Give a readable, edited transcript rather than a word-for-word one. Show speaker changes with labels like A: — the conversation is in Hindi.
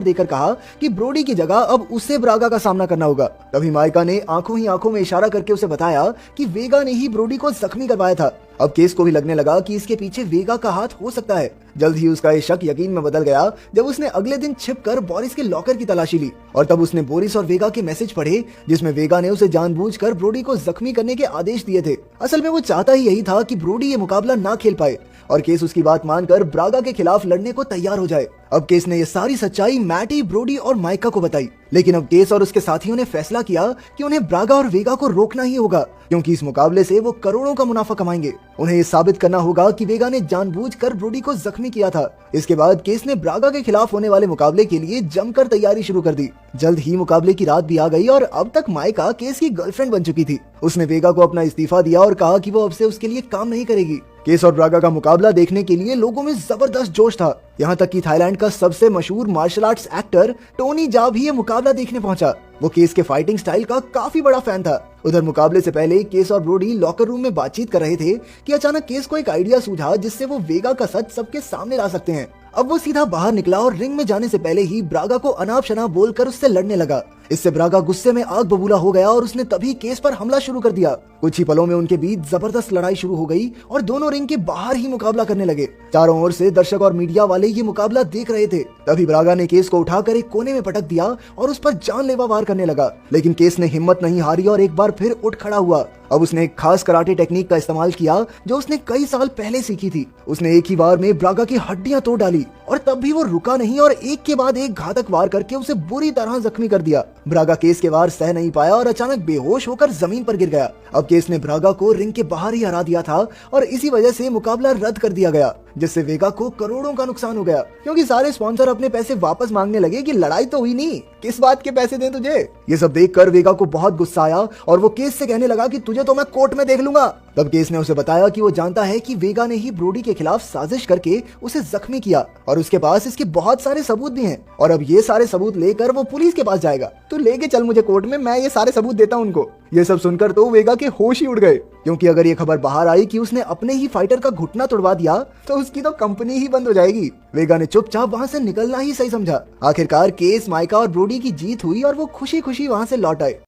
A: देकर कहा कि ब्रोडी की जगह अब उसे ब्रागा का सामना करना होगा। तभी माइका ने आंखों ही आंखों में इशारा करके उसे बताया कि वेगा ने ही ब्रोडी को जख्मी करवाया था। अब केस को भी लगने लगा कि इसके पीछे वेगा का हाथ हो सकता है। जल्द ही उसका ये शक यकीन में बदल गया जब उसने अगले दिन छिपकर बोरिस के लॉकर की तलाशी ली और तब उसने बोरिस और वेगा के मैसेज पढ़े जिसमें वेगा ने उसे जानबूझकर ब्रोडी को जख्मी करने के आदेश दिए थे। असल में वो चाहता ही यही था कि ब्रोडी ये मुकाबला ना खेल पाए और केस उसकी बात मानकर ब्रागा के खिलाफ लड़ने को तैयार हो जाए। अब केस ने ये सारी सच्चाई मैटी, ब्रोडी और माइका को बताई, लेकिन अब केस और उसके साथियों ने फैसला किया कि उन्हें ब्रागा और वेगा को रोकना ही होगा क्योंकि इस मुकाबले से वो करोड़ों का मुनाफा कमाएंगे। उन्हें ये साबित करना होगा कि वेगा ने जानबूझकर ब्रोडी को जख्मी किया था। इसके बाद केस ने ब्रागा के खिलाफ होने वाले मुकाबले के लिए जमकर तैयारी शुरू कर दी। जल्द ही मुकाबले की रात भी आ गई और अब तक माइका केस की गर्लफ्रेंड बन चुकी थी। उसने वेगा को अपना इस्तीफा दिया और कहा कि वो अब से उसके लिए काम नहीं करेगी। केस और ब्रागा का मुकाबला देखने के लिए लोगों में जबरदस्त जोश था। यहाँ तक कि थाईलैंड का सबसे मशहूर मार्शल आर्ट्स एक्टर टोनी जा भी ये मुकाबला देखने पहुंचा। वो केस के फाइटिंग स्टाइल का काफी बड़ा फैन था। उधर मुकाबले से पहले केस और ब्रोडी लॉकर रूम में बातचीत कर रहे थे कि अचानक केस को एक आइडिया सूझा जिससे वो वेगा का सच सबके सामने ला सकते हैं। अब वो सीधा बाहर निकला और रिंग में जाने से पहले ही ब्रागा को अनाप शनाप बोलकर उससे लड़ने लगा। इससे ब्रागा गुस्से में आग बबूला हो गया और उसने तभी केस पर हमला शुरू कर दिया। कुछ ही पलों में उनके बीच जबरदस्त लड़ाई शुरू हो गई और दोनों रिंग के बाहर ही मुकाबला करने लगे। चारों ओर से दर्शक और मीडिया वाले ये मुकाबला देख रहे थे। तभी ब्रागा ने केस को उठाकर एक कोने में पटक दिया और उस पर जानलेवा वार करने लगा, लेकिन केस ने हिम्मत नहीं हारी और एक बार फिर उठ खड़ा हुआ। अब उसने एक खास कराटे टेक्निक का इस्तेमाल किया जो उसने कई साल पहले सीखी थी। उसने एक ही वार में ब्रागा की हड्डियां तोड़ डाली और तब भी वो रुका नहीं और एक के बाद एक घातक वार करके उसे बुरी तरह जख्मी कर दिया। ब्रागा केस के वार सह नहीं पाया और अचानक बेहोश होकर जमीन पर गिर गया। अब केस ने ब्रागा को रिंग के बाहर ही हरा दिया था और इसी वजह से मुकाबला रद्द कर दिया गया, जिससे वेगा को करोड़ों का नुकसान हो गया क्योंकि सारे स्पॉन्सर अपने पैसे वापस मांगने लगे कि लड़ाई तो हुई नहीं, किस बात के पैसे दें तुझे। ये सब देखकर वेगा को बहुत गुस्सा आया और वो केस से कहने लगा कि तुझे तो मैं कोर्ट में देख लूंगा। तब केस ने उसे बताया कि वो जानता है कि वेगा ने ही ब्रोडी के खिलाफ साजिश करके उसे जख्मी किया और उसके पास इसके बहुत सारे सबूत भी हैं और अब ये सारे सबूत लेकर वो पुलिस के पास जाएगा। तो लेके चल मुझे कोर्ट में, मैं ये सारे सबूत देता हूं उनको। ये सब सुनकर तो वेगा के होश ही उड़ गए क्योंकि अगर ये खबर बाहर आई कि उसने अपने ही फाइटर का घुटना तोड़वा दिया तो उसकी तो कंपनी ही बंद हो जाएगी। वेगा ने चुपचाप वहां से निकलना ही सही समझा। आखिरकार केस, माइका और ब्रोडी की जीत हुई और वो खुशी खुशी वहां से लौट आए।